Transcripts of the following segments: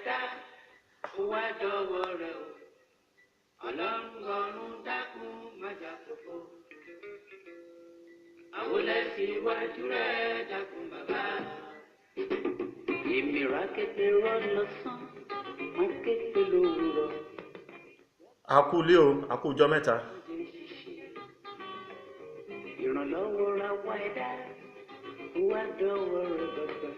ẹ̀dá ó wá dọ́wọ́ rẹ̀ o ọlọ́run ọ̀run dákun má jà fòfò àwọn lẹ́sìn iwájú rẹ̀ dákun bàbá. èmi rà kété rọ́ lọ́sàn wọ́n kété lówùrọ̀. àkúlé o àkújọ́ mẹ́ta. ìrànlọ́wọ́ ra wá ẹ̀dá ó wá dọ́wọ́ rẹ̀ bàbá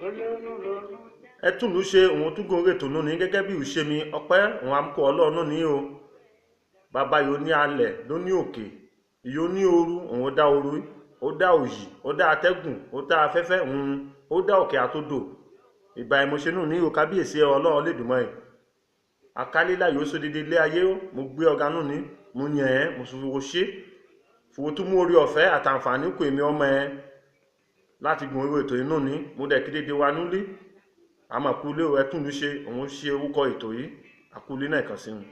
ọlọ́run rọrùn. ẹ tún lù ṣe òun tún gòrè tó nù ní gẹ́gẹ́ bí ìṣe mi ọpẹ́ òun àmúkọ ọlọ́run ní o bàbá yóò ní alẹ̀ ló ní òkè yóò ní ooru òun dá ooru ó dá òyì ó dá atẹ́gùn ó dá afẹ́fẹ́ ó dá òkè àtòdò ìgbà ìmọ̀ṣẹ́nù ní o kábíyèsí ọlọ́run lẹ́dùnmọ́ ẹ̀ akálílà yóò sọ dédé ilé ayé mo gbé ọ̀gá nù ní mo yàn ẹ́ mo sọ fowó ṣe fowó tún mú orí ọ̀fẹ́ àtàǹfààní kò èmi ọmọ ẹ láti gun orí ètò inú ní mo dẹ̀ kí dédé wa núlé àmọ́ àkúlé ẹ tún lù ṣe òun ṣe orúkọ ètò yìí àkúlé náà kàn sí wọn.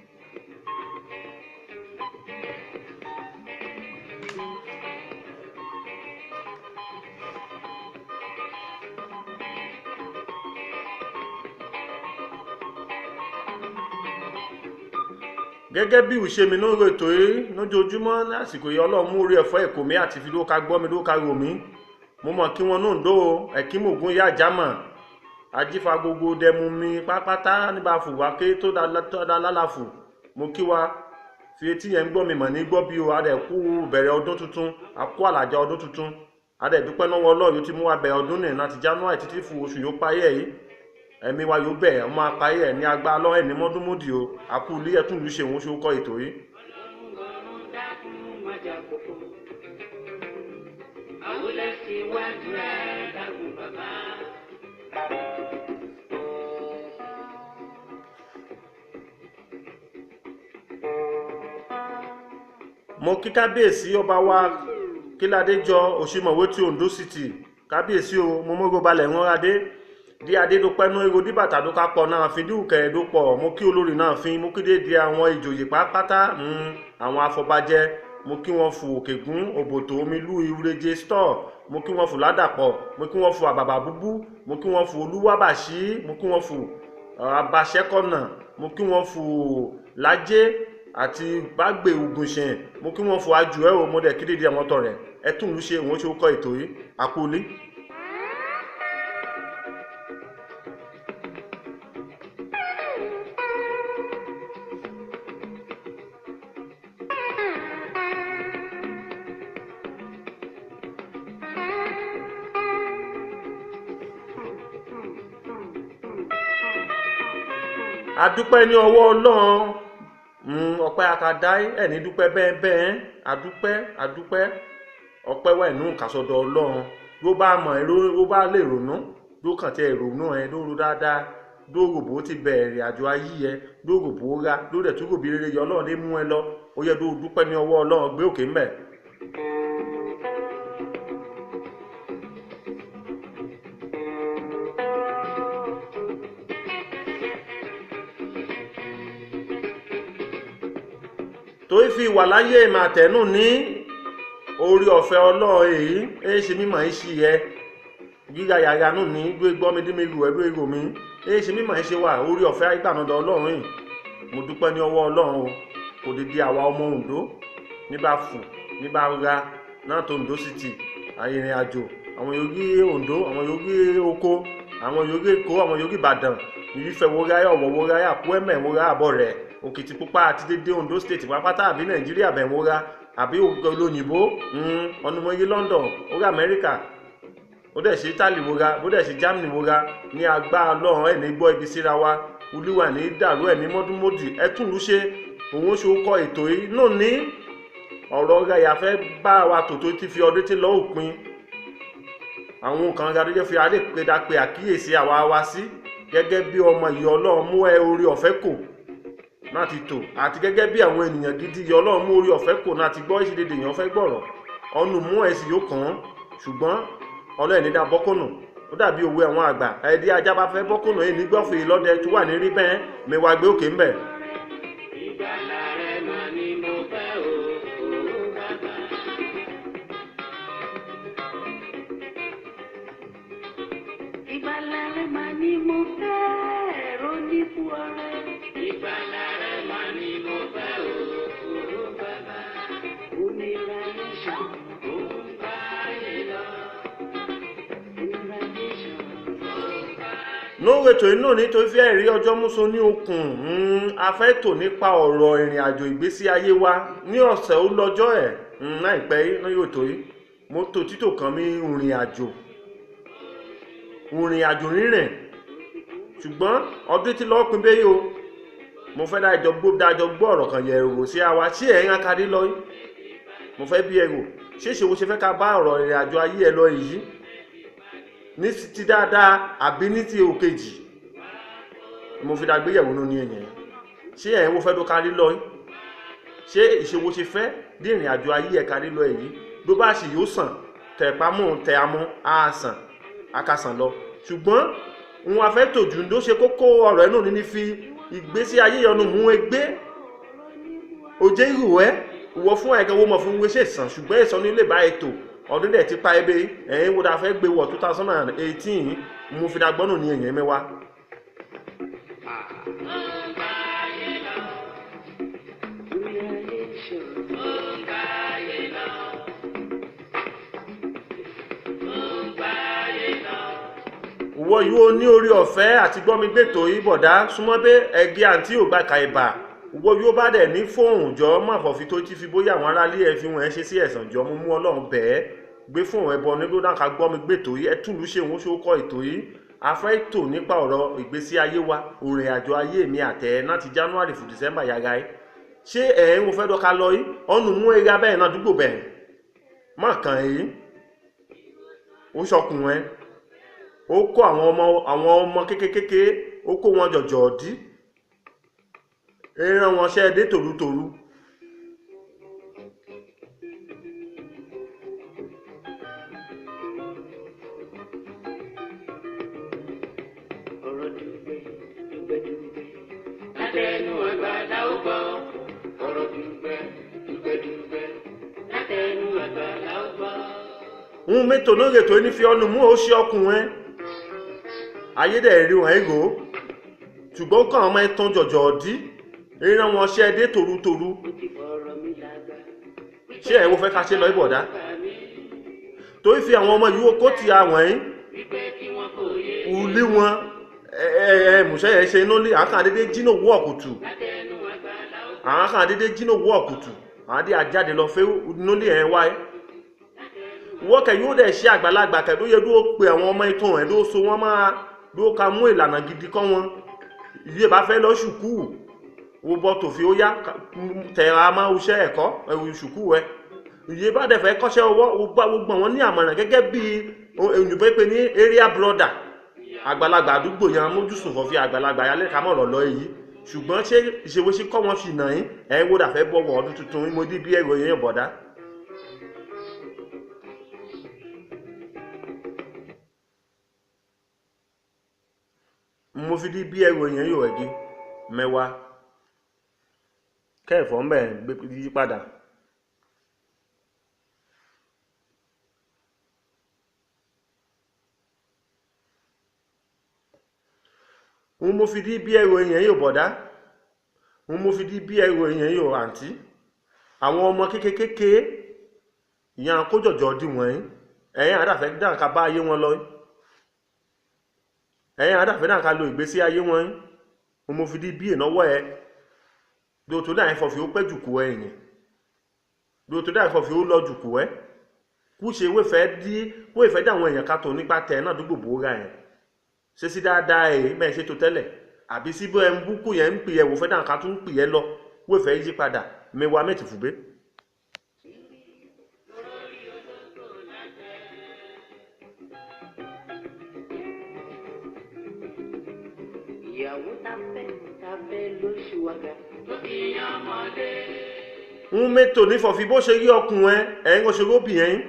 gẹ́gẹ́ bí ìṣe mi lórí ètò yìí lójoojúmọ́ lásìkò yìí ọlọ́run mú orí ẹ̀fọ́ èkó mi àti fi lóka gbọ́ mi lóka rò mí mo mọ̀ kí wọn náà ń dó ẹ̀kímògún yá jámọ̀ ajífa gbogbo dẹmu mi pápátá nígbà fùwà ké tó dá lálàfù mo kí wa fi etí yẹn ń gbọ́ mi mọ̀ ní gbọ́ bí o adẹ̀ kú bẹ̀rẹ̀ ọdún tuntun àkú àlàjá ọdún tuntun adẹ̀ dúpẹ́ náà ọlọ́run yóò ti mú wa bẹ̀rẹ̀ ọdún nìyẹn láti January títí fún oṣù yóò parí ẹ̀ yìí ẹ̀mí wa yóò bẹ̀ ọmọ apáyé ẹ̀ ní agbá lọ́wọ́ ẹ̀ ní mọ́dúnmọ́dì o àkúlé ẹ̀tún lù ṣe òun ṣe ó kọ́ ètò yìí. mo kí kábíyèsí ọba wa Kíládéjọ Òṣìmọ̀wé ti Ondo City kábíyèsí o mo mọ́rọ̀ balẹ̀ ń rádé di adédọpẹnu èrò dìbàtà ló ká pọ náà fi díùkẹ ẹdọpọ mo kí olórí náà fi mo kí dédé àwọn ìjòyè pápátá àwọn afọbajẹ mo kí wọn fò òkègún òbòtò omilú ìrẹjẹ store mo kí wọn fò ládàpọ̀ mo kí wọn fò àbàbà búbú mo kí wọn fò olúwàbàṣí mo kí wọn fò abàṣẹkọnà mo kí wọn fò lájẹ àti bágbé ògùnṣẹ mo kí wọn fò ajùẹ o mo dẹ kí dédé àwọn tọrẹ ẹtùn ló ṣe òun ṣe ó kọ ètò yìí àkọlé. adúpẹ́ ní ọwọ́ ọlọ́run ọpẹ́ akadá ẹni dúpẹ́ bẹ́ẹ̀ adúpẹ́ ọpẹ́ wà inú kàsọ̀dọ̀ ọlọ́run ló bá mọ̀ èrò ló bá lè ronú ló kàn tí ìrònú ẹ ló ro dáadáa ló rògbò ti bẹ̀rẹ̀ àjò ayé ẹ ló rògbò ra ló dẹ̀ tún rògbò rere yọ ọlọ́run lé mú ẹ lọ ó yẹ ló dúpẹ́ ní ọwọ́ ọlọ́run gbé òkè ńbẹ̀. tó fi wà láyé ìmàtẹ́nù ní orí ọ̀fẹ́ ọlọ́run èyí èyí ṣe mímọ̀ ń ṣí ẹ gíga yàrá nù ní gbé gbọ́mídímẹ́rù ẹ̀rú èrò mi èyí ṣe mímọ̀ ń ṣe wà orí ọ̀fẹ́ ìgbànàdọ̀ ọlọ́run yìí mo dúpẹ́ ní ọwọ́ ọlọ́run o kò dédé àwa ọmọ Ondo níbà fù níbà ra náà tó Ondo City àìrìn àjò àwọn yogi Ondo àwọn yogi oko àwọn yogi Èkó àwọn yogi Ìbàdàn ìrífẹ́ wọ́ráyà ọ̀wọ̀ wọ́ráyà kú ẹ̀mẹ̀ wọ́ráyà àbọ̀ rẹ̀ Òkìtìpupa àti dédé Ondo State pápátá àbí Nàìjíríà bẹ̀wọ́ra àbí olóyìnbó ọ̀nùmọ̀yé London orí Amẹ́ríkà ó dẹ̀ ṣe Italy wọ́ra ó dẹ̀ ṣe Germany wọ́ra ní agbára Ọlọ́run ẹ̀ ní gbọ́ ibi síra wa olúwa ní dàrú ẹ̀ ní mọ́dúnmọ́dì ẹ̀tún ló ṣe òun ṣe ó kọ ètò yìí náà ní ọ̀rọ̀ ọ̀gá ìyàfẹ́ bá wa tòótọ́ ti fi ọdún tí lọ́ òpin àwọn kan ga tó jẹ́ fi alẹ́ pédapé àkíyèsí àwa wá sí gẹ́gẹ́ bí ọmọ ìyá Ọlọ́run mú ẹ orí ọ̀fẹ́ kò náà ti tò àti gẹ́gẹ́ bí àwọn ènìyàn gidi ìyá Ọlọ́run mú orí ọ̀fẹ́ kò náà ti gbọ́ ìṣedédé èèyàn fẹ́ gbọ́rọ̀ ọ̀nù mú ẹ̀sìn yóò kàn án ṣùgbọ́n ọlọ́ọ̀ni dá bọ́kùnù ó dàbí òwe àwọn àgbà ẹ̀dí ajá bá fẹ́ bọ́kùnù èyí nígbọ́fẹ̀ lọ́dẹ tó wà ní rí bẹ́ẹ̀ mẹ́wàá gbé òkè ńbẹ̀. ìgbàlà rẹ̀ mà ni mo fẹ́ o bàbá. ìgbàlà rẹ̀ mà ni mo fẹ́ ikú ọ̀rẹ́. Ìgbàlà rẹ̀ máa ní mo fẹ́ o bàbá. Òmìnira nation ó ń bá yé lọ. Òmìnira nation ó ń bá yé lọ. Lórí ètò inú ní tó fi ẹ̀rí ọjọ́ múso ní okùn a fẹ́ tò nípa ọ̀rọ̀ ìrìn àjò ìgbésí ayé wa ní ọ̀sẹ̀ ó lọ́jọ́ ẹ̀ láìpẹ́ yìí ní yóò tó yìí mo tò títò kan mi ìrìn àjò rírìn ṣùgbọ́n ọdún tí lọ́ọ́ pin bẹ́ẹ̀ o mo fẹ́ dájọ́ gbọ́ ọ̀rọ̀ kan yẹ̀ rò sí àwa ṣé ẹ̀ ń akadé lọ yìí mo fẹ́ bí ẹrù ṣé ìṣòwò ṣe fẹ́ ká bá ọ̀rọ̀ ìrìn àjò ayé ẹ lọ yìí ní ti dáadáa àbí ní ti òkèjì mo fi dàgbéyẹ̀wò ní ẹ̀yẹn ṣé ẹ̀ ń wo fẹ́ tó kárí lọ yìí ṣé ìṣòwò ṣe fẹ́ dí ìrìn àjò ayé ẹ kárí lọ yìí ló bá ṣì yóò sàn tẹ̀pámọ́ tẹ amú á sàn akásàn lọ ṣùgbọ́n òun afẹ́ tòjú ló ṣe kókó ọ̀rọ̀ ẹnu ní fi ìgbésí ayé yọnu mú ẹgbẹ́ òjé ìrù ẹ wọ fún ẹ̀kẹ́ wọ́n mọ̀ fún wéṣẹ̀ sàn ṣùgbọ́n ìsọ ní ilé bá ètò ọdún dẹ̀ ti pa ebe ẹ̀yìn wo da fẹ́ gbé wọ̀ 2018 mo fi dagbọ́nù ní ẹ̀yìn mẹ́wàá. Wọ́n yóò ní orí ọ̀fẹ́ àti gbọ́mi gbètò ìbọ̀dá súnmọ́ bẹ́ ẹgbẹ́ àǹtí ò gbà ka ìbà wọ́n yóò bá dẹ̀ ní fóònù jọ má fọ̀fi tó ti fi bóyá àwọn aráalé ẹ fi wọn ẹ ṣe sí ẹ̀sán jọ mú ọlọ́run bẹ́ẹ̀ gbé fóònù ẹbọ nílò náà ká gbọ́mi gbètò yìí ẹ túlù ṣe òun ṣó kọ́ ètò yìí afẹ́ ètò nípa ọ̀rọ̀ ìgbésí ayé wa òrìn àjò ayé mi àtẹ láti January fún December yàrá ẹ ṣé ẹ̀ ń fẹ́ dọ́ka lọ yìí ọ̀nù mú eré abẹ́yẹn náà dúgbò bẹ̀rẹ̀ má kàn yìí ó ṣọkùn ẹ ó kó àwọn ọmọ kékeré ó kó wọn jọjọ dí ẹran wọn ṣe dé tòrútòrú ọ̀rọ̀ dùgbẹ́ látẹnu àgbàlá ó gbọ́ ọ̀rọ̀ dùgbẹ́ látẹnu àgbàlá ó gbọ́. ń mẹ́tò lórí ètò ní fi ọnù mú ó ṣe ọkùnrin ayédèrú wọn ego ṣùgbọ́n kàn ọmọ ẹ̀tàn jọjọ dí ìran wọn ṣe dé tòrútòrú ṣé ẹ̀wọ́ fẹ́ ká ṣe lọ ìbọ̀dá tó fi àwọn ọmọ yìí kó ti àwọn yìí ulí wọn mùsẹ́ ẹ̀ ṣe inú lé àkàndédé jínà wọ́ ọ̀kùtù àdé àjáde lọ fẹ́ inú lé ẹ̀ wáyé wọ́kẹ̀ yóò dẹ̀ ṣe àgbàlagbà kẹ̀dó yẹ dúró pe àwọn ọmọ ìtàn ẹ̀ ló so wọ́n máa dúró ka mú ìlànà gidi kọ́ wọn ìyẹ́ bá fẹ́ lọ ṣùkú wo bọ́ tòfí ó yá tẹ̀ra máa ṣẹ́ ẹ̀kọ́ ẹ̀wù ṣùkú ẹ̀ ìyẹ́ bá dẹ̀ fẹ́ kọ́ṣẹ́ ọwọ́ gbogbo wọn ní àmọ̀ràn gẹ́gẹ́ bí òyìnbó pé ní area brother àgbàlagbà àdúgbò yẹn mójúsùn fọ́fí àgbàlagbà yálẹ̀ ká mọ̀rọ̀ lọ èyí ṣùgbọ́n ṣé ìṣèwé sí kọ́ wọn fi nà yín ẹ̀ wò dà fẹ́ bọ̀wọ̀ ọdún tuntun mo dí bí ẹ̀rọ yẹn bọ̀dá. mo fi di bí ẹrù èèyàn yóò ẹ̀gí mẹ́wàá kẹ́ẹ̀fọ́ ń bẹ̀ gbé yí padà mo fi di bí ẹrù èèyàn yóò bọ̀dá mo fi di bí ẹrù èèyàn yóò àǹtí àwọn ọmọ kékeré ìyàn kójọjọ dì wọ̀nyí ẹ̀yìn àdàfẹ́ dáǹkà bá ayé wọn lọ ẹ̀yìn àdàfẹ́ náà ká lo ìgbésí ayé wọn mo fi di bí ìnáwó ẹ lóòtó dáa ẹ̀fọ́ fi ó pẹ́ jùkú ẹ ìyẹn lóòtó dáa ẹ̀fọ́ fi ó lọ jùkú ẹ kú ṣe wéfẹ́ dáwọn èèyàn ká tó nípa tẹ̀ náà dúgbò bóra ẹ̀ ṣe sí dáadáa ẹ̀ mẹ́ ṣe tó tẹ́lẹ̀ àbí sí bó ẹ ń búkú yẹn ń pè ẹ wò fẹ́ dáa ká tún ń pè ẹ lọ wéfẹ́ yí padà mẹ́wàá mẹ́tì fùgbé. ìyàwó ta fẹ́ lóṣù wága tó fi yan ọmọdé. ń mẹ́tò ní fọ̀fí bó ṣe rí ọkùnrin ẹ̀yìn oṣù lóbìnrin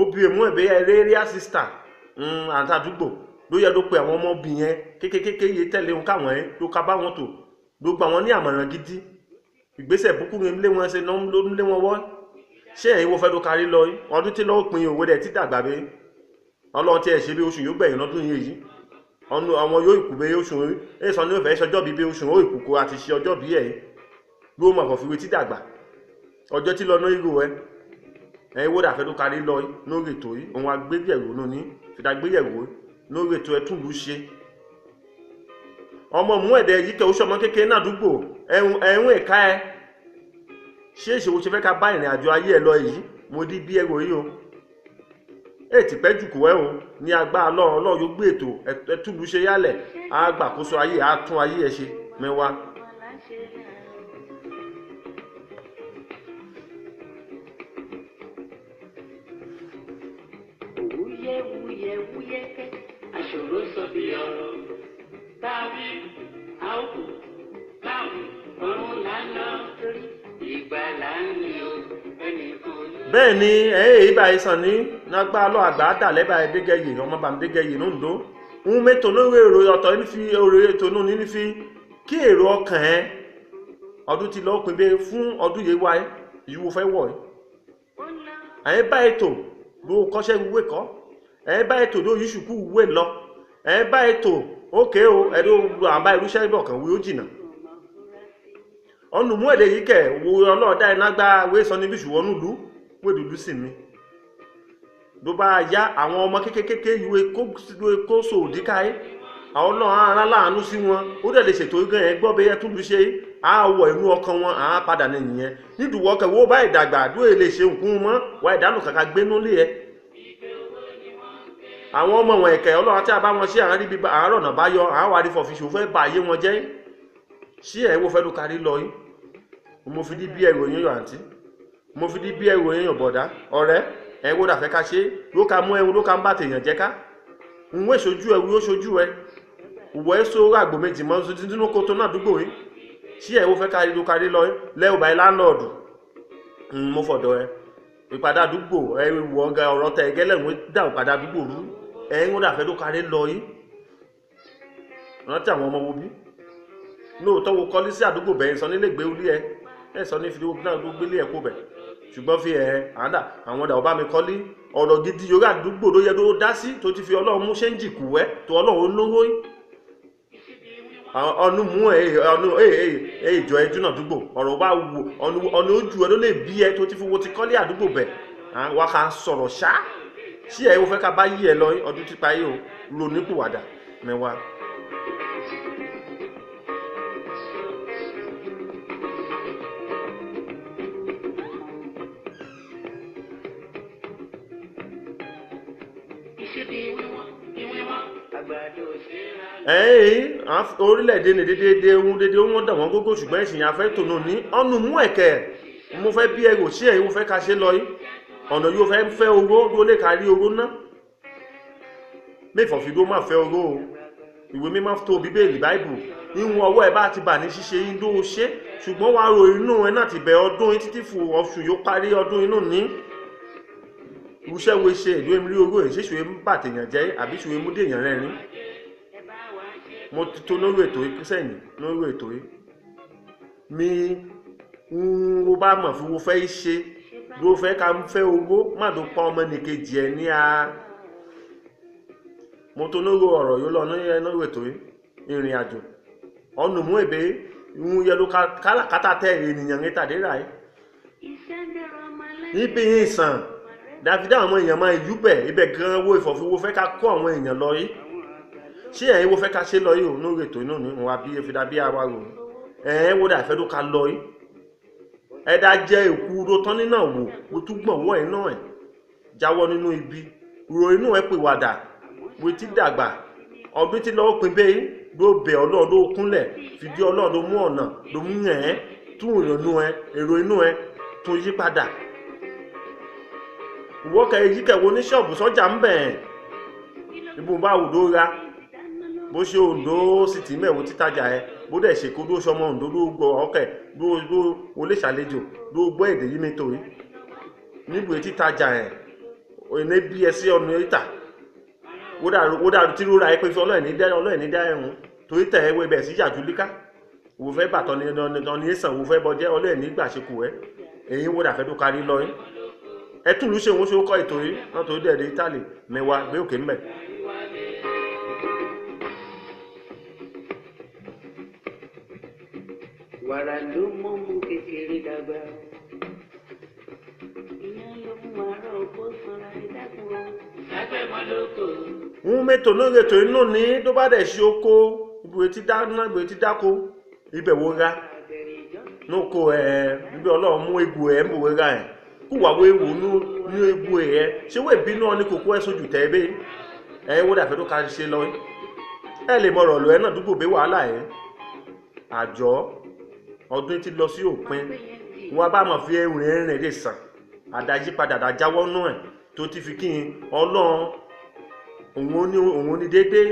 obìnrin mú ẹ̀bẹ̀ ẹ̀rẹ́ assistant àtàdúgbò ló yẹ ló pe àwọn ọmọbìnrin kékeré yé tẹ̀lé wọn káwọn ẹ̀ ló ká bá wọn tò ló gba wọn ní àmọ̀ràn gidi ìgbésẹ̀ búkú lé wọn ṣe ló ń lé wọn wọ́ ṣé ẹ̀yin wo fẹ́ ló kárí lọ ọdún tí lọ́ọ́ pin òwe rẹ̀ ti dàgbà bẹ́ẹ̀ ọlọ́run tí ẹ̀ ṣe bí oṣù yóò gbẹ̀yìn lọ́dún yìí ọnu àwọn yóò ìkú bẹ oṣù ẹ sọ ní òfẹ ṣọjọ́ bíi bẹ oṣù ó ìkúkú àti ṣe ọjọ́ bíi ẹ bí ó mọ àfọ̀fíwé tí dàgbà ọjọ́ tí lọ ná ìgò ẹ wó dàfẹ́ tó kárí lọ lórí ètò yìí òun agbéyẹ̀wò náà ní fìdágbéyẹ̀wò lórí ètò ẹtúlù ṣe ọmọ mú ẹ̀dẹ̀ yìí kẹ́ oṣù ọmọ kékeré náà dúgbò ẹ̀hún ẹ̀ka ẹ ṣé ìṣòwò ṣe fẹ́ ká bá ìrìn àjò ayé ẹ lọ yìí mo dí bí ẹrọ yìí o ètì pẹ́ jù kú ẹ o ní agbára Ọlọ́run yóò gbé ètò ẹtúlù ṣe yálẹ̀ á gbàkóso ayé á tún ayé ẹ ṣe mẹ́wàá. Wúyẹ́wúyẹ́wúyẹ́kẹ́ àṣòro sọ bí ọ̀rọ̀ tàbí àókù láàmú ọ̀run lánà torí ìgbàlà ń ní o ẹnìkan ní. bẹ́ẹ̀ ni èyí báyìí sàn ní nágbá lọ àgbà dàlẹ́ báyìí dégẹ́yè ọmọ bàmí dégẹ́yè ló ń dó ń mẹ́tò lórí èrò ọ̀tọ̀ ní fi èrò ètò náà ní fi kí èrò ọkàn ẹ ọdún ti lọ́ọ́ pin bẹ́ẹ̀ fún ọdún yìí wáyé ìyíwò fẹ́ wọ̀ ẹ́ àyè bá ètò ló kọ́ṣẹ́ ìwé kọ́ ẹ bá ètò ló yíṣùkú ìwé lọ ẹ bá ètò ókè o ẹ̀rọ àbá irúṣẹ́ ibọ̀ kan wí ó jìnà ọ̀nù mú èdè yìí kẹ̀ wo ọlọ́ọ̀dá iná gbá wé sọ níbi ṣùgbọ́n nílùú wé dúdú sí mi ló bá yá àwọn ọmọ kékeré ìwé kó so òdíkà ẹ́ àwọn náà ara láàánú sí wọn ó dẹ̀ lè ṣètò igán ẹ̀ gbọ́ bẹ́ẹ̀ tún lù ṣe àwọ̀ inú ọkàn wọn àá padà nìyẹn nídùúwọ́ kẹ̀ wó bá ìdàgbà dúró lè ṣe nǹkan mọ́ wà ìdánù kàkà gbénú lé ẹ àwọn ọmọ wọn ẹ̀kẹ́ ọlọ́run tí a bá wọn ṣe àárín bíbá àárọ̀ náà bá yọ àwọn àrífọ̀ fi ṣòfẹ́ bá ayé wọn jẹ́ sí ẹ̀ wo fẹ́ ló kárí lọ yìí mo fi dí bí ẹrù yín yọ àǹtí mo fi dí bí ẹrù yín yọ bọ̀dá ọ̀rẹ́ ẹ̀ wo dàfẹ́ ká ṣe ló ká mú ẹrù ló ká ń bá tèèyàn jẹ́ ká ń wé ṣojú ẹ wí ó ṣojú ẹ ìwọ ẹ sọ àgbò méjì mọ́ nínú kótó náà dúgbò yìí sí ẹ̀ wo fẹ́ kárí ló kárí lọ lẹ́wọ̀ báyìí láńlọ́ọ̀dù mo fọ̀dọ̀ ẹ ìpadà àdúgbò ẹ̀wù ọ̀gá ọ̀rọ̀ tẹ̀ gẹ́lẹ́wọ̀n dà ìpadà àdúgbò rú ẹ̀yìn dàfẹ́ ló kárí lọ yìí rántí àwọn ọmọ wo bí lóòótọ́ wo kọ́lí sí àdúgbò bẹ̀yìn sọ nílé gbé orí ẹ sọ ní fìdíwó náà ló gbélé ẹ̀ kó bẹ̀ ṣùgbọ́n fi àádà àwọn ọ̀dà ọba mi kọ́lí ọ̀rọ̀ gidi yorí àdúgbò ló yẹ tó dá sí tó ti fi Ọlọ́run mú ṣéǹjì kù ẹ́ tó Ọlọ́run lówó yìí ọ̀nù mú ọ̀nù ìjọ ẹjú náà dúgbò ọ̀rọ̀ bá wù ọ̀nù ojú ẹ ló lè bí ẹ tó ti fi wo ti kọ́lé àdúgbò bẹ̀ wà ká sọ̀rọ̀ ṣá sí ẹ̀ ó fẹ́ ká bá yí ẹ lọ ọdún tí parí o lò nípòwàdà mẹ́wàá. Orílẹ̀-èdè ní dédé ohun dà wọ́n gógó ṣùgbọ́n ìsìn afẹ́ tònú ní ọ̀nù mú ẹ̀kẹ́ mo fẹ́ bí ẹrù sí ẹ̀yìn mo fẹ́ ká ṣe lọ yìí ọ̀nà yóò fẹ́ owó ló lè kárí owó ná mẹ́fọ̀ fi ló máa fẹ́ owó o ìwé mímọ́ tó bíbélì báìbù ìwọ̀n ọwọ́ ẹ̀ bá ti bà ní ṣíṣe yín ló ṣe ṣùgbọ́n wàá ro inú ẹ náà ti bẹ̀ ọdún títí fún oṣù yóò parí ọdún inú ní irúṣẹ́ wo ṣe ìlú èmi rí owó ẹ̀ ṣé ṣùgbọ́n bàtẹ̀yàn jẹ́ àbí ṣùgbọ́n mú dèèyàn rẹ̀ rín mo ti tó lórí ètò yìí sẹ́yìn lórí ètò yìí mi ń bá mọ̀ fún wo fẹ́ ṣe ló fẹ́ ká ń fẹ́ owó má tó pa ọmọ nìkejì ẹ̀ ní a mo tó lórí ọ̀rọ̀ yìí lọ lórí ètò yìí ìrìn àjò ọ̀nà mú èbè ń yẹ ló kálàkátà tẹ̀ ènìyàn ní tàdérà yìí níbi ìsàn dáfídà àwọn èèyàn máa yúbẹ̀ ibẹ̀ gan wo ìfọ̀fíwó fẹ́ ká kó àwọn èèyàn lọ yìí ṣé ẹ̀yin wo fẹ́ ká ṣe lọ yìí ò lórí ètò inú ní wọn bí efidà bí àwa rò ẹ̀yin wo dà fẹ́ ló ká lọ yìí ẹ̀dá jẹ́ èkú ro tán nínà wò ó tún gbọ̀n wọ́ iná ẹ̀ jáwọ́ nínú ibi ro inú ẹ̀ pè wàdà wo ti dàgbà ọdún tí lọ́wọ́ pin bẹ́ẹ̀ ló bẹ̀ Ọlọ́run ló kúnlẹ̀ fìdí Ọlọ́run ló mú ọ̀nà ló mú ẹ̀ tún ìrònú ẹ̀ èrò inú ẹ̀ tún yí padà ìwọ́kẹ̀ èyí kẹ̀wọ́ ní ṣọ́ọ̀bù sọ́jà ń bẹ̀ ibùn bá wù ló ra bó ṣe Oǹdó sì ti mẹ́wọ́ títajà ẹ bó dẹ̀ ṣe kó ló ṣọmọ Oǹdó ló gbọ́ ọkẹ̀ ló olè ṣàlejò ló gbọ́ èdè yìí nítorí níbo títajà ẹ òyìnbó bí ẹ sí ọ̀nà ìta wó dàrú tí ló ra ẹ pé fi ọlọ́ọ̀ni dá ẹ̀hún torí tẹ̀ ẹ wọ ibẹ̀ sí yàjú líká wò fẹ́ bàtọ́ ní ẹ̀sán wò fẹ́ bọ́jẹ́ ọlọ́ọ̀ni gbàṣekù ẹ èyí wó dàfẹ́ tó kárí lọ yín ẹ tún lù ṣe òun ṣe ó kọ́ ètò yìí náà torí dẹ̀ Ítálì mẹ́wàá gbé òkè mbẹ̀. wàrà ló mọ́ mú kékeré dàgbà. Ìyẹn ló mú àárọ̀ kó sanra ìdákùn o. Lágbẹ́ mọ́ lóko. Ń mẹ́tò náà rètò inú ní tó bá dẹ̀ ṣe oko ibùdó ti dáná ibùdó ti dáko ibẹ̀ wo ra nóko níbi ọlọ́run mú egbò ń bò ra kú wà wo ewu ní egbò ṣé wọ́n ìbínú ọ ní kòkó sójú tẹ́ bẹ́ẹ̀ wọ́n dàfẹ́ tó ká ṣe lọ lè mọ̀ ọ̀rọ̀ lọ́ náà dúgbò bẹ́ wàhálà àjọ ọdún ti lọ sí òpin wọn bá mọ̀ fi ẹrìn lè sàn àdájí padà àdájáwọ́ náà tó ti fi kí n ọlọ́run òun ní dédé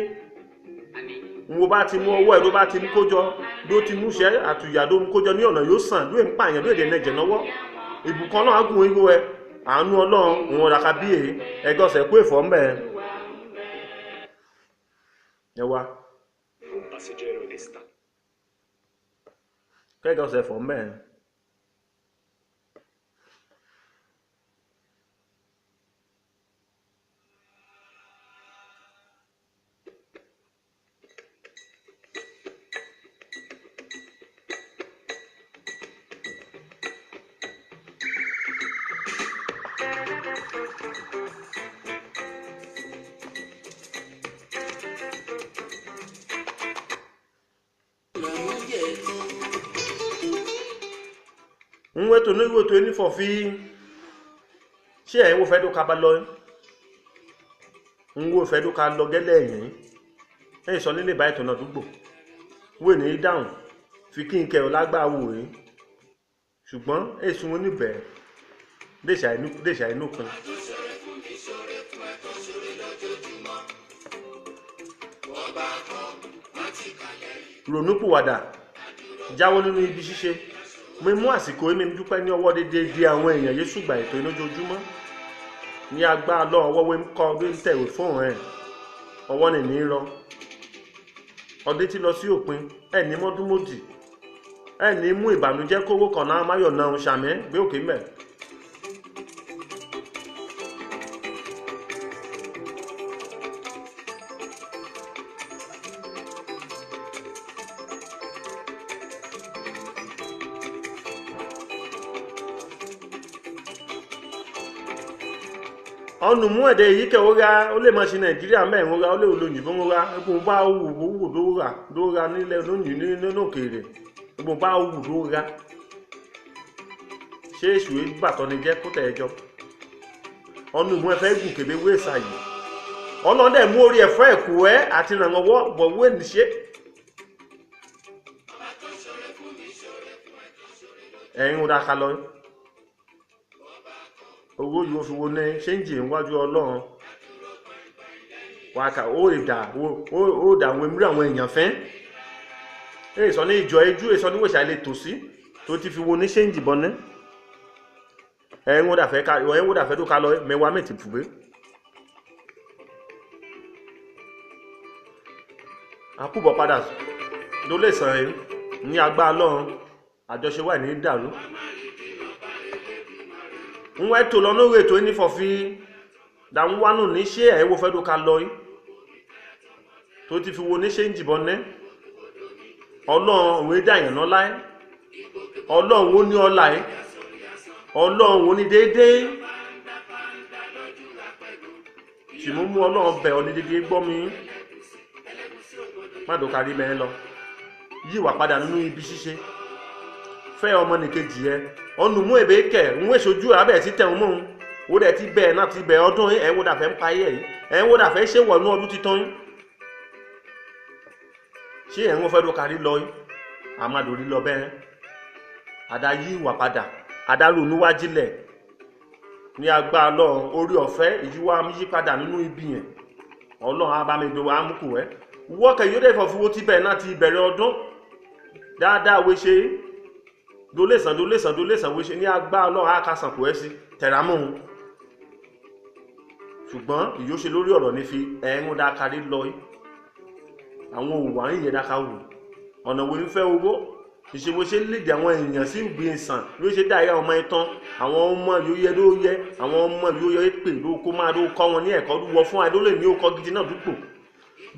wọn bá ti mú ọwọ́ ẹ̀ ló bá ti mú kójọ ló ti mú ṣẹ́ àtùyà ló mú kójọ ní ọ̀nà yóò sàn lóye ń pààyàn lóye dẹ̀ nẹ̀jẹ̀ lọ́wọ́ ìbùkún náà gùn irú àánú ọlọ́run òun ràkà bí ẹgọ́sẹ̀ kó èfọ́ mbẹ́ ẹ wá kẹ́gọ́sẹ̀ fọ́ mbẹ́ ń wé tó ní ìwé tó ní fọ̀fí ṣé ẹ̀ ń wo fẹ́ tó ká bá lọ ń wo fẹ́ tó ká lọ gẹ́lẹ́ ẹ̀yìn ẹ̀yìn sọ nílé báyìí tó náà dúgbò wé ní dáhùn fi kí n kẹ́ ọ lágbàwò rí ṣùgbọ́n èsùn oníbẹ̀ dèṣà inú kan. ronúpìwàdà jáwọ́ nínú ibi ṣíṣe mo mú àsìkò èmi dúpẹ́ ní ọwọ́ dédé di àwọn èèyàn yéṣù gbà ètò lójoojúmọ́ ní agbára lọ ọwọ́ wé ń kọ́ bí ń tẹ̀wé fóun ọwọ́ nì ní lọ ọdún tí lọ sí òpin ní mọ́dúnmọ́dì ní mú ìbànújẹ́ kówó kan náà máyọ̀ náà ṣàmì gbé òkè mẹ́. ọnù mú ẹ̀dẹ̀ yìí kẹ́ ó rá ó lè máa ṣe nàìjíríà mẹ́rin ó rá ó lè olóyìnbó ó rá ẹkùn bá wù ló rá nílẹ̀ lónìí nínú òkèèrè ẹkùn bá wù ló rá ṣé èṣù ìgbàtọ́ ni jẹ́ kó tẹ̀ ẹjọ́ ọnù mú ẹfẹ́ gùn kébé wé ṣàyè ọlọ́dẹ̀ mú orí ẹ̀fọ́ ẹ̀kú àti ìrànlọ́wọ́ bọ̀wé níṣẹ́ ẹ̀yin ó dá ká lọ owó yóò fi wo ní ṣéǹjì níwájú ọlọ́run wákà ó dà àwọn emúrí àwọn èèyàn fẹ́ èso ní ìjọ ẹjú èso ní wòṣà ilé tòsí tó ti fi wo ní ṣéǹjì bọ́ ní ẹ̀yìn wọ́n dàfẹ́ tó ká lọ mẹ́wàá mẹ́tì fùgbé àkúbọ̀ padà ló lè sàn ẹ́ ní agbá ọlọ́run àjọṣe wà ní dàrú ń wẹ́ tó lọ lórí ètò ní fọ̀fí dáhùn wánú ní ṣé ẹ̀wọ́ fẹ́ tó ká lọ yìí tó ti fi wo ní ṣe ń jìbọn ní ọlọ́run òun dá èèyàn náà láì ọlọ́run ó ní ọlá ẹ̀ ọlọ́run ó ní déédéé sì mú ọlọ́run bẹ̀ ọ ní déédéé gbọ́ mi má dòka rí mẹ́rin lọ yíwà padà nínú ibi ṣíṣe fẹ́ ọmọ nìkejì ẹ ọnù mú èbè kẹ ń wéṣojú abẹ́ ti tẹ̀wọ́n mọ́ ó dẹ̀ ti bẹ̀ náà ti bẹ̀ ọdún ẹ̀ wò dàfẹ́ ń payé ẹ̀ ẹ̀ wò dàfẹ́ ṣé wọ̀ ní ọdún títán yín ṣé ẹ̀ ń wọ́n fẹ́ ló kárí lọ yín àmàdòrí lọ bẹ́ẹ̀ àdá yí ìwà padà àdá ronú wájílẹ̀ ní agbá ọlọ́run orí ọ̀fẹ́ ìyíwá yí padà nínú ibi yẹn ọlọ́run abámẹ́dọ̀ wa mú kù ẹ́ wọ́kẹ̀ yóò dẹ̀ fọ̀fúwó ti bẹ̀ náà ti bẹ̀rẹ̀ ọdún dáadáa wé ṣe dolésàn wé ṣe ní agbá ọlọ́run akásàn kò ẹ́ sí tẹ̀rámù ṣùgbọ́n ìyóṣe lórí ọ̀rọ̀ ní fi ẹ̀ẹ́rún dákárí lọ àwọn òwò àyìn yẹn dáká wù ọ̀nà wo ní fẹ́ owó ìṣèwò ṣe lédè àwọn èèyàn sí ìgbé ìsàn ló ṣe dáyà ọmọ ìtàn àwọn ọmọ yóò yẹ ló yẹ àwọn ọmọ yóò yẹ pè ló kó máa ló kọ́ wọn ní ẹ̀kọ́ lúwọ fún àì lólè ní ó kọ́ gidi náà dúpọ̀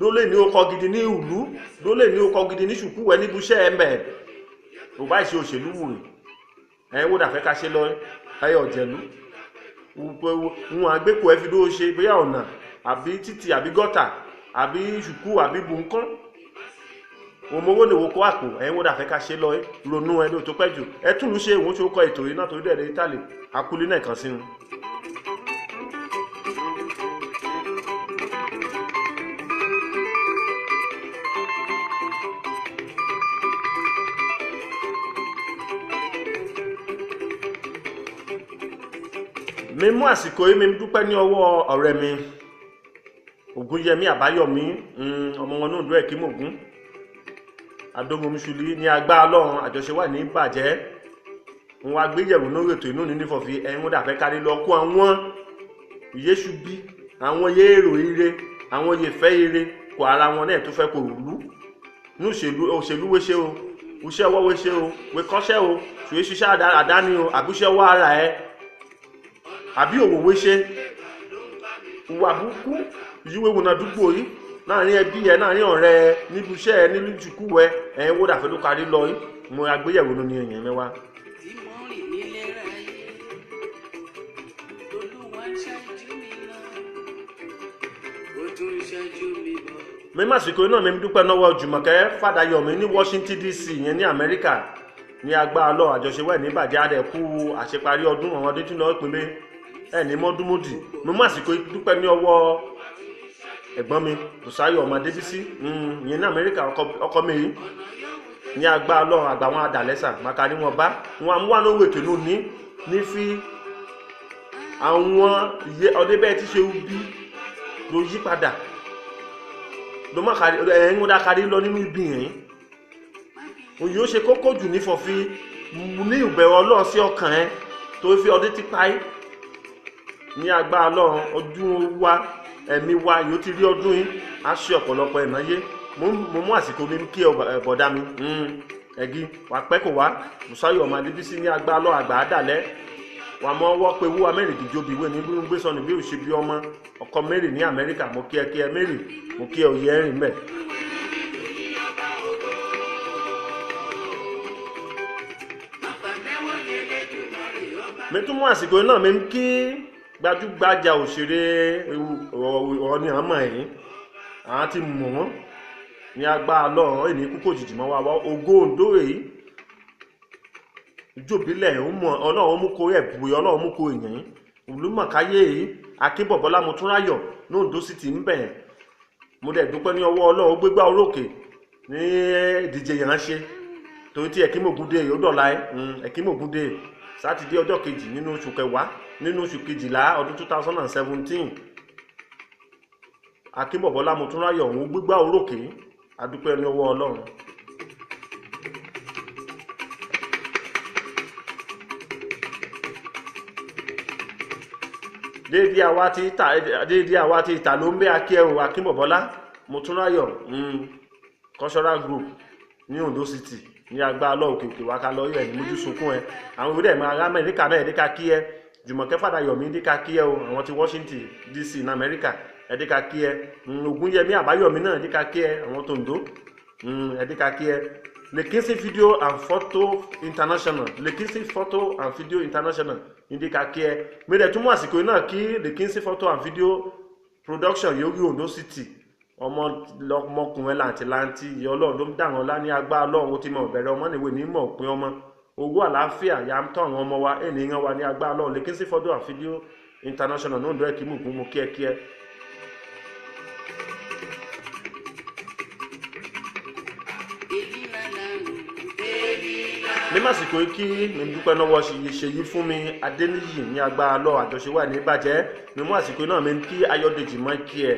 lólè ní ó kọ́ gidi ní ìlú lólè ní ó kọ́ gidi ní ṣùkú ẹ níbuṣẹ́ ẹ̀mẹ̀ ò bá ṣe òṣèlú wù ẹ̀ wò dàfẹ́ ká ṣe lọ ẹ̀ ọ̀jẹ̀lú wọn àgbékò ẹ fi dó ṣe bóyá ọ̀nà àbí títì àbí gọ́tà àbí ṣùkú àbí bùnkán òmòwò lè wo kó àpò ẹ̀ wò dàfẹ́ ká ṣe lọ ronú ẹ ló tó pẹ́ jù ẹ túlù ṣe òun ṣe ó kọ ètò yìí náà torí dẹ̀dẹ̀ Ítálì akúlé náà kàn sí wọn. mi mú àsìkò yìí mi dúpẹ́ ní ọwọ́ ọ̀rẹ́ mi Ògúnyẹmí Àbáyọ̀mí ọmọ wọn náà dún ẹ̀kímọ̀ ògún adógúnmíṣulí ní agbára Ọlọ́run àjọṣe wà ní bàjẹ́ wọn wá gbéyẹ̀wò lórí ètò inú ní nífọ̀fí ẹ̀yin wọn dàfẹ́ kárí lọ kó àwọn yéṣu bí àwọn yéèrò ire àwọn yèfẹ́ ire kò ara wọn náà tó fẹ́ kò rúlú ní òṣèlú wéṣe o iṣẹ́ ọwọ́ wéṣe o wékọ́ṣẹ́ o ṣùgbọ́n ṣiṣẹ́ àdáni o àbúṣẹ́ ọwọ́ ara ẹ àbí òwò wéṣe ìwà burúkú ìyíwé wọn náà dúpọ̀ yìí láàrin ẹbí ẹ láàrin ọ̀rẹ́ ẹ níbi iṣẹ́ ẹ nílùú ìjùkú ẹ ẹ̀yin wó dàfẹ́ ló kárí lọ yìí mo agbéyẹ̀wò lóní èèyàn mẹ́wàá. mímọ̀ àsìkò náà mi dúpẹ́ lọ́wọ́ Jùmọ̀kẹ́ Fàdáyọ̀mí ní Washington DC yẹn ní Amẹ́ríkà ní agbára lọ àjọṣe wẹ̀ ní bàjẹ́ àdẹ̀kú àṣeparí ọdún àwọn ọdún tí lọ́ọ́ pinnu ẹni mọ́dúnmọ́dì mímọ̀ àsìkò dúpẹ́ ní ọwọ́ ẹ̀gbọ́n mi Bùsáyọ̀ ọmọ Adébísí yẹn ní Amẹ́ríkà ọkọ mi yìí ní agbára lọ àgbà wọn adàlẹ́sà màkàrí wọn bá wọn amúwánú wètò lónìí ní fi àwọn ọdẹ bẹ́ẹ̀ ti ṣe bí ló yí padà ló má kárí ẹ̀yìn wọn dá kárí lọ nínú ibi yẹn òyìn ó ṣe kókó jù ní fọ̀fí ní ìbẹ̀rù Ọlọ́run sí ọkàn ẹ tó fi ọdẹ ti páyé ní agbára Ọlọ́run ọdún wa ẹ̀mí wa yóò ti rí ọdún yìí á ṣe ọ̀pọ̀lọpọ̀ ìnáyé mo mú àsìkò mi kí bọ̀dá mi ẹ̀gí wà pẹ́ kò wá Bùsáyọ̀ ọmọ Adébísí ní agbára Ọlọ́run àgbà àdàlẹ́ wà mọ́ ọwọ́ pé wúwa mẹ́rin dìjọbi ìwé ní gbé sọnù bí òṣè bí ọmọ ọkọ mẹ́rin ní Amẹ́ríkà mo kí ẹ mẹ́rin mo kí ẹ òye ẹ̀rìn mẹ́. mi tún mú àsìkò náà mi kí gbajúgbajà òṣèré ọ̀ọ́ni àmọ́ ẹ̀yìn àwọn ti mọ̀ wọ́n ní agbára Ọlọ́run èyí kúkò jìjì mọ́ wa Ògo Oǹdó èyí ìjòbílẹ̀ Ọlọ́run mú kó ẹ̀bù Ọlọ́run mú kó èèyàn olùmọ̀káyé èyí Akínbọ̀bọ́lá Motúnráyọ̀ ní Oǹdó City ń bẹ̀ mo dẹ̀ dúpẹ́ ní ọwọ́ Ọlọ́run gbégbá orókè ní ìdíje yẹn ṣe torí tí Ẹ̀kímògúndé yóò dọ̀la Ẹ̀kímògúndé sátidé ọjọ́ kejì nínú oṣù kẹwàá nínú oṣù kejìlá ọdún 2017 Akínbọ̀bọ́lá Motúnráyọ̀ òun gbégbá orókè adúpẹ́ ní ọwọ́ Ọlọ́run. déédé àwa ti ìta ló ń bẹ akẹ́ o Akínbọ̀bọ́lá Motúnráyọ̀ cultural group ní Oǹdó City ní agbára lọ òkè wákà lọ yẹ ní mójú sunkún ẹ àwọn ìwé dẹ̀ máa rá Amẹ́ríkà náà ẹ̀dẹ́ka kí ẹ Jùmọ̀kẹ́ Fàdáyọ̀mí ẹ̀dẹ́ka kí ẹ o àwọn ti Washington DC ní Amẹ́ríkà ẹ̀dẹ́ka kí ẹ Ògúnyẹmí Àbáyọ̀mí náà ẹ̀dẹ́ka kí ẹ àwọn tòǹdó ẹ̀dẹ́ka kí ẹ Lekinsi Video and Photo International Lekinsi Photo and Video International ẹ̀dẹ́ka kí ẹ mẹ́rẹ̀ túmọ̀ àsìkò náà kí Lekinsi Photo and Video Production yóò rí Oǹdó City ọmọkùnrin làǹtìlanti ìyá Ọlọ́run ló ń dà wọn lá ní agbára Ọlọ́run ó ti mọ̀ bẹ̀rẹ̀ ọmọ níwèé ní mọ̀ òpin ọmọ owó àlàáfíà ya ń tọ́ àwọn ọmọ wa ènìyàn wa ní agbára Ọlọ́run Lekinsi Photo and Video International náà ń dọ́ Ẹ̀kímògún mo kíẹ́kíẹ́. ní màsìkò kí mi dúpẹ́ lọ́wọ́ ṣe yí fún mi Adéníyì ní agbára lọ àjọṣe wà ní ìbàjẹ́ mi mú àsìkò náà mi kí Ayọ̀dèjì mọ́ kí ẹ̀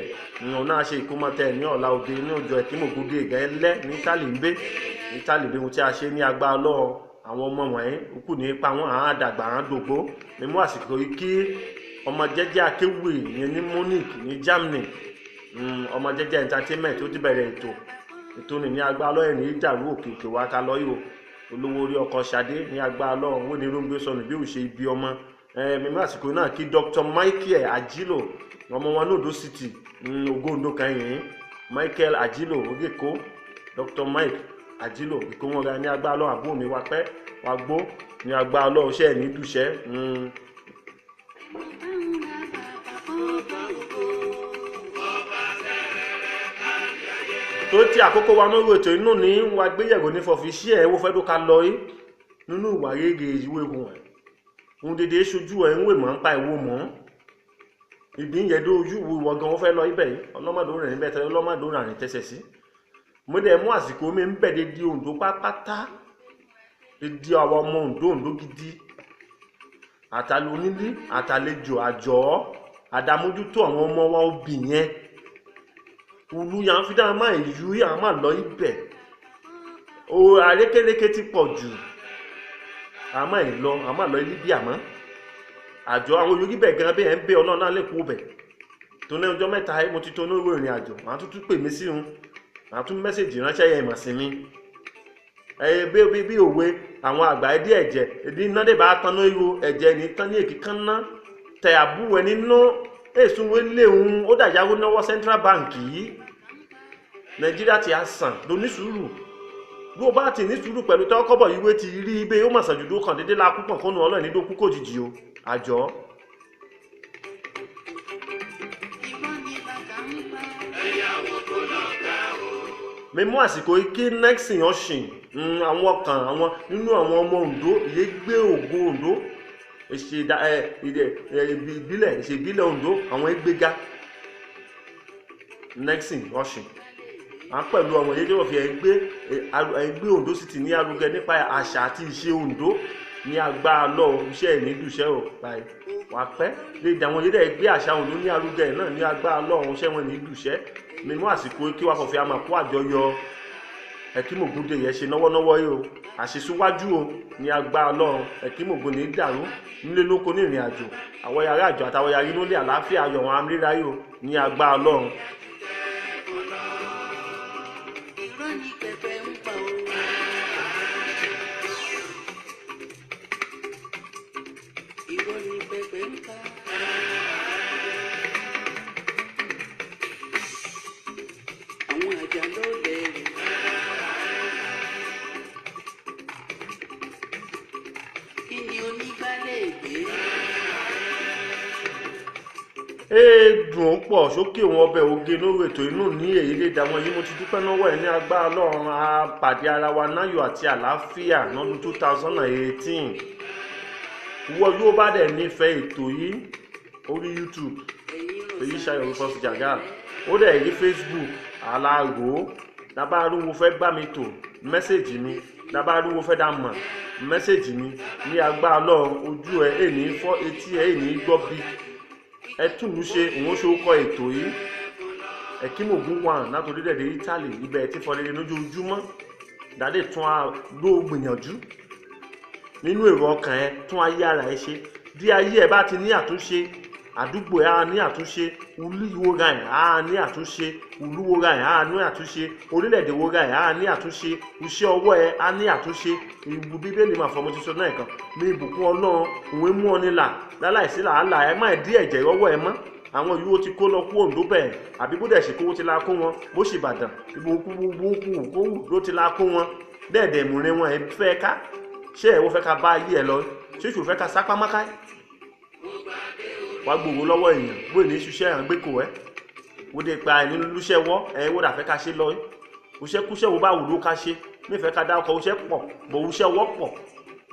òun náà ṣe ìkómọtẹ́ ní ọ̀la òde ní ọjọ́ Ẹ̀kímògúndé ìgẹ́lẹ́ ní tàlíbé ohun tí a ṣe ní agbára lọ àwọn ọmọ wọ̀nyí kù ní ipa wọn àwọn àdàgbà àwọn dògbó mi mú àsìkò kí ọmọ jẹ́jẹ́ akéwì yẹn ní Munich ní Germany ọmọ jẹ́jẹ́ entertainment ó ti bẹ̀rẹ̀ ètò ní agbára lọ ẹ̀ ní ìdàrú òkè wa ká lọ yìí olówó orí ọkọ Ṣadé ní agbára Ọlọ́run wó ní róńgbé sọnù bí ò ṣe ibi ọmọ mímú àsìkò náà kí Dr. Michael Ajilo ọmọ wọn ní Oǹdó City Ògo Oǹdó kan yìí Michael Ajilo Ogeko Dr. Mike àjílò ìkó wọn ra ní agbára Ọlọ́run àbúrò mi wá pẹ́ wá gbó ní agbára Ọlọ́run ṣẹ́ ní dùṣẹ́. tó ti àkókò wa lórí ètò inú ní wa gbéyẹ̀wò ní fọ̀fí sí ẹ̀ wọ́n fẹ́ tó ká lọ yìí nínú ìwà rege ìwé ohun ẹ̀ ohun dédé ṣojú ẹ̀ ń wè mọ́ ń pa ìwò mọ́ ìbí ń yẹ̀dó ojú ìwọ gan wọ́n fẹ́ lọ ibẹ̀ yìí ọlọ́mọdún rẹ̀ níbẹ̀ tẹ́lẹ̀ ọlọ́mọdún rẹ̀ tẹ́sẹ̀ sí mo dẹ̀ mú àsìkò mi ń bẹ̀ dédé Oǹdó pápátá dédé àwọn ọmọ Oǹdó gidi àtàlẹ́ onílé àtàlejò àjọ àdàmójútó àwọn ọmọ wa obì yẹn olú yà ń fi dáhùn máa ìlú yà máa lọ ibẹ̀ o àrékérekè ti pọ̀ jù àmọ́ ìlọ àmọ́ lọ ilé bí àmọ́ àjọ àwọn olórí bẹ̀ gan bẹ́ẹ̀ ń bẹ́ Ọlọ́run náà lè kú bẹ̀ tó ní ọjọ́ mẹ́ta mo ti tó ní owó ìrìn àjò màá tún pè mí sí un màá tún mẹ́sẹ̀jì ránṣẹ́ yẹn ìmọ̀ sí mi bí òwe àwọn àgbà ẹdí ẹ̀jẹ̀ ẹdí iná dé bá tán ní irú ẹ̀jẹ̀ ní tán ní èkì kan ná tẹ àbúrò ẹni ná èsùn wọlé òun ó dàjáwó náwó Central Bank yìí Nàìjíríà ti á sàn ló ní sùúrù bí o bá ti ní sùúrù pẹ̀lú tọ́kọ́bọ̀ ìwé ti rí ibẹ̀ ó mà sàn jùdó kan dédé la púpọ̀ kọ́nu Ọlọ́run ní dókú kò jìjì o àjọ. mímú àsìkò ike nexin ọ̀sìn àwọn kan àwọn nínú àwọn ọmọ Oǹdó ìyé gbé ògo Oǹdó ìṣèbílẹ̀ Oǹdó àwọn ẹgbẹ́gá nexin ọ̀sìn à ń pẹ̀lú ọmọ yìí tí wọ́n fi ẹgbẹ́ Oǹdó sì ti ní arúgẹ nípa àṣà àti ìṣe Oǹdó ní agbára lọ iṣẹ́ ìnídùúṣẹ́ ò báyìí wà pẹ́ lè dà wọ́n yìí dẹ̀ gbé àṣà Oǹdó ní arúgẹ náà ní agbára lọ iṣẹ́ wọn ìnídùúṣẹ́ mímú àsìkò kí wàá fọ̀fẹ́ àmà kó àjọyọ̀ ẹ̀kímògúndé yẹn ṣe nọ́wọ́nọ́wọ́ yìí o àṣìṣúwájú o ní agbára Ọlọ́run ẹ̀kímògún ní dàrú nílé lóko ní ìrìn àjò àwọn yàrá àjò àtàwọn yàrá inú ilé àlàáfíà ayọ̀ wọn amúríra yìí o ní agbára Ọlọ́run. dùn pọ̀ sókè wọn ọbẹ̀ oge lórí ètò inú ní èyí lè dá wọn yìí mo ti dúpẹ́ lọ́wọ́ ẹ̀ ní agbára Ọlọ́run a pàdé ara wa náyọ̀ àti àlàáfíà lọ́dún 2018 wọ́n yóò bá dẹ̀ nífẹ̀ẹ́ ètò yìí orí YouTube Fèyíṣayọ̀ Rufus Jaggal ó dẹ̀ rí Facebook Aláró dábàárúwo fẹ́ gbá mi tò mẹ́sẹ̀jì mi dábàárúwo fẹ́ dá mọ̀ mẹ́sẹ̀jì mi ní agbára Ọlọ́run ojú ẹ̀ èní fọ́ etí ẹ̀ èní gbọ́ bí ẹ túlù ṣe òun ṣe ó kọ ètò yìí ẹ̀kímògún wà látòrí dẹ̀dẹ̀ Italy ibẹ̀ tí fọlẹ́rẹ́ lójoojúmọ́ dáadé tún á gbó gbìyànjú nínú èrò ọkàn ẹ tún ayé ara ẹ ṣe bí ayé ẹ bá ti ní àtúnṣe àdúgbò ẹ á ní àtúnṣe olúwo ra ẹ á ní àtúnṣe olúwo ra ẹ á ní àtúnṣe orílẹ̀-èdè wo ra ẹ á ní àtúnṣe iṣẹ́ ọwọ́ ẹ á ní àtúnṣe ìbú bíbélì máa fọmọ títún náà kan ní ìbùkún Ọlọ́run òun mú ọ nílà láláìsí làálàá ẹ má dí ẹ̀jẹ̀ ìrọ́wọ́ ẹ mọ́ àwọn yìí ó ti kó lọ kú Oǹdó bẹ́ẹ̀ àbí bó dẹ̀ ṣe kówó ti la kó wọn bó ṣe Ìbàdàn ìbùkún kówó ló ti la kó wọn dẹ́ẹ̀dẹ̀ múrin wọn ẹ fẹ́ ká ṣé ẹ̀ wọ́n fẹ́ ká bá ayé ẹ lọ ṣé ìṣòro fẹ́ ká sápá máká wàá gbowó lọ́wọ́ èèyàn bóyá ní ṣiṣẹ́ à ń gbé kò ẹ́ wọ́n dé pa ẹni lúṣẹ́ wọ́ ẹ wọ́n dà fẹ́ ká ṣe lọ òṣèkúṣẹ́ wo bá wù ló ká ṣe nífẹ̀ẹ́ ká dá ọkọ̀ òṣẹ́ pọ̀ bọ̀ òṣẹ́ wọ́ pọ̀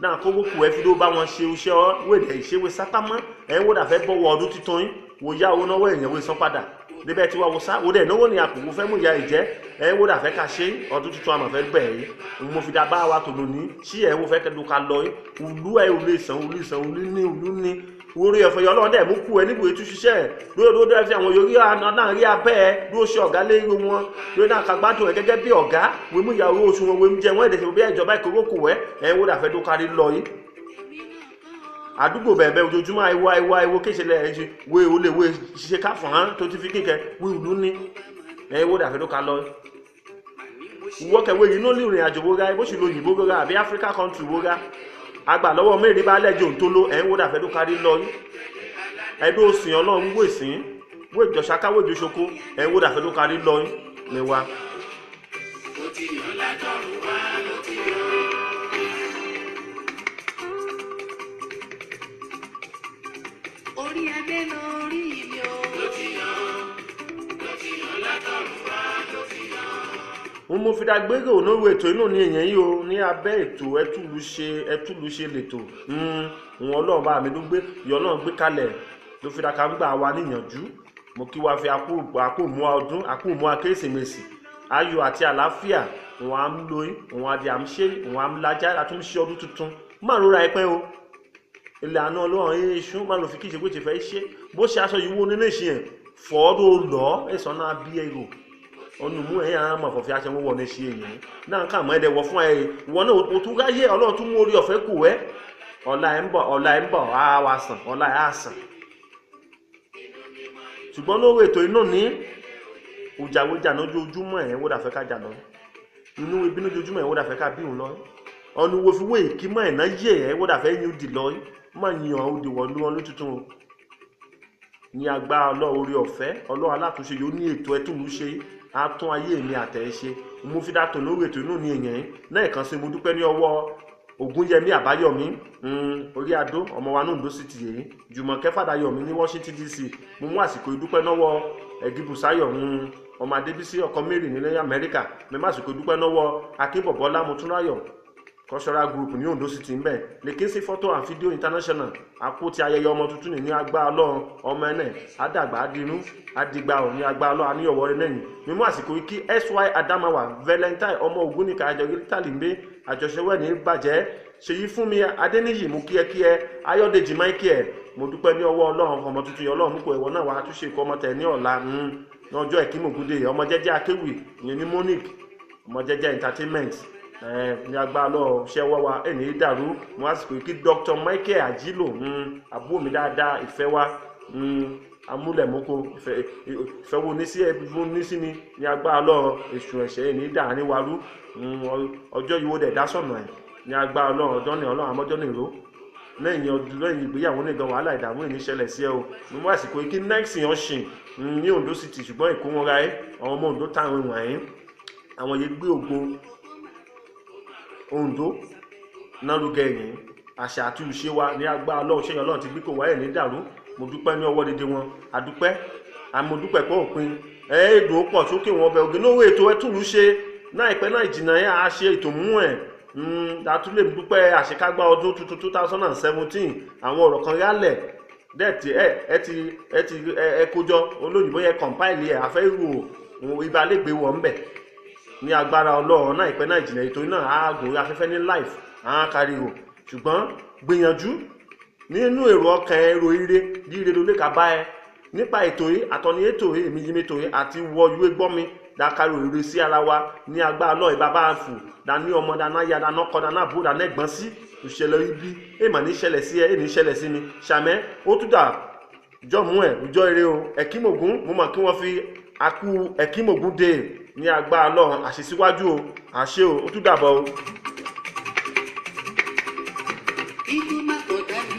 náà kówó kù ẹ fi ló bá wọn ṣe òṣẹ́ wèdè ìṣèwé sápámọ́ ẹ wọ́n dà fẹ́ bọ́wọ́ ọdún tuntun yín wò yá owó náwó èèyàn wò san padà débẹ̀ tí wàá wò sá wò dẹ̀ náwó ni àpòwò fẹ́ mú ìyá ìjẹ́ ẹ wọ́n dà fẹ́ ká ṣe ọdún tuntun àmọ̀ fẹ́ bẹ̀ yìí òun mo fi dá bá wa tòlò ní sí ẹ wọ́n fẹ́ kẹ́dùn ká lọ yìí òlú ẹ òlú ìsàn òlú ní orí ẹ̀fọ́ yọ Ọlọ́run dẹ̀ mú kú ẹ níbo ètú ṣiṣẹ́ ẹ̀ lórí dẹ́ fi àwọn yorí náà rí abẹ́ ẹ ló ṣe ọ̀gá lérí wọn lórí náà ká gbádùn ẹ gẹ́gẹ́ bí ọ̀gá wọ́n mú ìyàwó oṣù wọn wọ́n jẹ wọ́n èdè ṣe bí ìjọba ìkórókò ẹ wọ́n dàfẹ́ tó kárí lọ yìí àdúgbò bẹ̀ẹ̀bẹ̀ ojoojúmọ́ àìwá kéṣẹlẹ̀ ẹ̀ ṣe wé olè wé ṣiṣẹ́ káfọ̀n án tó ti fi kíkẹ́ wí ìlú ní ẹ wọ́n dàfẹ́ tó ká lọ ìwọ́kẹ̀wé yìí ló lè rìn àjò wóra bó ṣe lo òyìnbó wóra àbí Africa country wóra àgbà lọ́wọ́ mẹ́rin bá lẹ́jọ́ tó ló ẹ̀ ń wó dàfẹ́ tó kárí lọ yìí ẹ̀dọ́ òsìn Ọlọ́run wò ìsìn wò ìjọsáká wò ìjọsoko ẹ̀ ń wó dàfẹ́ tó kárí lọ yìí ní wa. ti yàn látọ̀run wá ló ti yàn. Orí adé lórí mi o. Ló ti yàn látọ̀run wá ló ti yàn. Mo fi dágbére onírú ètò inú ní èèyàn yìí o ní abẹ́ ètò ẹtúlùṣe lètò wọn Ọlọ́run bá mi ló gbé ìyọ́ náà gbé kalẹ̀ ló fi dáka ń gbà wá níyànjú. Mo kí wa fi àkómú ọdún àkómú akérésìmesì ayọ̀ àti àlàáfíà wọn á ń lóyún wọn á di àmṣe wọn á ń lajà àtúnṣe ọdún tuntun má rora ẹpẹ́ o ìlànà Ọlọ́run èṣù má lọ fi kíṣe pé ti fẹ́ ṣe bó ṣe aṣọ yìí wo nínú ìṣe yẹn fọ́ọ́dọ̀ lọ ẹ̀sán náà bí èrò ọ̀nà mú ẹ̀yà àwọn àmọ̀fọ̀fẹ́ aṣẹ wọn wọ̀ ní ṣe èyí náà ká mọ́ ẹ̀dẹ̀ wọ fún ẹ̀ wọn náà o tún ráyé Ọlọ́run tún mú orí ọ̀fẹ́ kù ẹ́ ọ̀la ẹ̀ ń bọ̀ á wa sàn ọ̀la ẹ̀ á sàn. Ṣùgbọ́n lórí ètò iná ní òjàwéjà lójoojúmọ́ ẹ̀ wọ́n dàfẹ́ ká jà lọ inú ibi lójoojúmọ́ ẹ̀ wọ́n dàfẹ́ ká bí òun lọ ọ̀nà wo fi wé ìkímọ̀ ẹ̀ náà yé ẹ̀ wọ́n dàfẹ́ yín dì lọ má yàn ó di wọ̀lú ọlú tuntun ní agbára Ọlọ́run orí ọ̀fẹ́ Ọlọ́run alátúnṣe yóò ní ètò ẹtùlù ṣe á tún ayé mi àtẹ̀ ṣe mo fi dátò lórí ètò inú ní èèyàn náà kan sí mo dúpẹ́ ní ọwọ́ Ògúnyẹmí Àbáyọ̀mí orí adó ọmọ wa ní Ondo City yìí Jùmọ̀kẹ́ Fàdáyọ̀mí ní Washington DC mo mú àsìkò ìdúpẹ́ lọ́wọ́ Ẹ̀gìbùsáyọ̀ ọmọ Adébísí ọkọ Mary nílẹ̀ Amẹ́ríkà mẹ́mọ́ àsìkò ìdúpẹ́ lọ́wọ́ Akínbọ̀bọ́lá Motúnráyọ̀ cultural group ní Ondo City ń bẹ̀ Lekinsi Photo and Video International àkótí ayẹyẹ ọmọ tuntun ní agbá Ọlọ́run ọmọ ẹ̀nẹ̀ àdàgbà adínú àdìgbà ò ní agbá Ọlọ́run àníyọ̀wọ́ rẹ̀ lẹ́yìn mímú àsìkò ikí SY Adamawa Valentine ọmọ Ògúnníkà àjọgírítàlímbé àjọṣewẹ́ ní bàjẹ́ ṣèyí fún mi Adéníyì mú kíẹ́kíẹ́ Ayọ̀dèjì Michael mo dúpẹ́ ní ọwọ́ Ọlọ́run ọmọ tuntun yọ Ọlọ́run mú kó ẹ̀wọ̀ náà wá túnṣe ìkọ́ ọmọ tẹ̀ ní ọ̀la lọ́jọ́ ìkímògúdé ọmọ jẹ́jẹ́ akéwì ìyẹn ní Monique ọmọ jẹ́jẹ́ entertainment ní agbá lọ ṣẹ́wọ́ wa ẹni ìdàrú mo àsìkò kí Dr. Michael Àjílò àbúrò mi dáadáa ìfẹ́ wa amúlẹ̀mọ́kọ ìfẹ́ wo ní sí ẹbí wo ní sí ni ní agbá lọ èṣù ẹ̀ṣẹ̀ ẹni ìdàrí warú ọjọ́ yìí ó dẹ̀ dá sọ̀nà ẹ̀ ní agbá Ọlọ́run ọjọ́ ní Ọlọ́run àmọ́jọ́ ní ìró lẹ́yìn ìgbéyàwó nìkan wàhálà ìdààmú ìní ṣẹlẹ̀ sí ẹ o mo àsìkò kí next yan ṣìn ní Ondo City ṣùgbọ́n ìkó wọn ra ẹ àwọn ọmọ Ondo táwọn ìwọ̀nyí àwọn yìí gbé ògo Ondo nárugẹ yìí àṣà àti ìṣe wa ní agbára Ọlọ́run ṣẹyìn Ọlọ́run ti gbé kò wáyé ní dàrú mo dúpẹ́ ní ọwọ́ dédé wọn àdúpẹ́ àmọdúpẹ́ pé òpin èdò pọ̀ sókè wọn ọbẹ̀ ògè lówó ètò ẹtùlù ṣe náà ìpẹ́ náà ìjìnà yẹn á ṣe ètò mú ẹ̀ dàtúlẹ̀ dúpẹ́ àṣekágbá ọdún tuntun 2017 àwọn ọ̀rọ̀ kan yálẹ̀ dẹ́ẹ̀tì ẹ ti kójọ olóyìnbó yẹ kọ̀ǹpáìlì ẹ̀ afẹ́ ìrù ìbálẹ̀gbẹ̀ wọ̀ ńbẹ̀ ní agbára Ọlọ́run náà ìpẹ́ náà ìjìnlẹ̀ ètò náà ààgùn afẹ́fẹ́ ní life àwọn akariwo ṣùgbọ́n gbìyànjú nínú èrò ọkàn èrò ire bí ire ló lè ká bá ẹ nípa ètò yìí àtọ́ni ètò yìí èmi yìí ètò yìí àti wọ ìwé gbọ́ mi dákàrò èrè sí ara wa ní agbára Ọlọ́run ìbábá àfù dání ọmọ dáná ya dáná kọ dáná bó dáná ẹ̀gbọ́n sí ìṣẹ̀lẹ̀ ibi èèmà ní ṣẹlẹ̀ sí ẹ èèní ṣẹlẹ̀ sí mi ṣàmẹ́ ó tún dà jọ̀mú ẹ̀ òjọ́ ire o ẹ̀kímògún mo mọ̀ kí wọ́n fi akú ẹ̀kímògún dé ní agbára Ọlọ́run àṣesíwájú o àṣẹ o ó tún dàbọ̀ o. Ikú má kò dání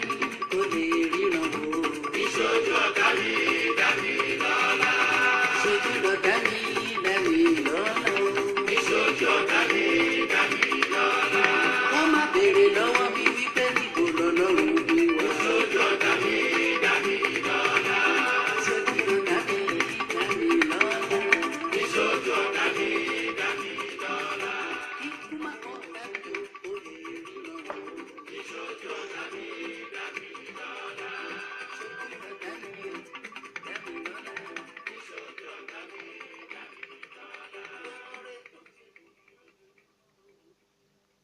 kò lè ríran o. Ìṣojú ọ̀gá mi dání lọ́la. Ìṣojú ọ̀gá mi dání lọ́la o. Ìṣojú ọ̀gá mi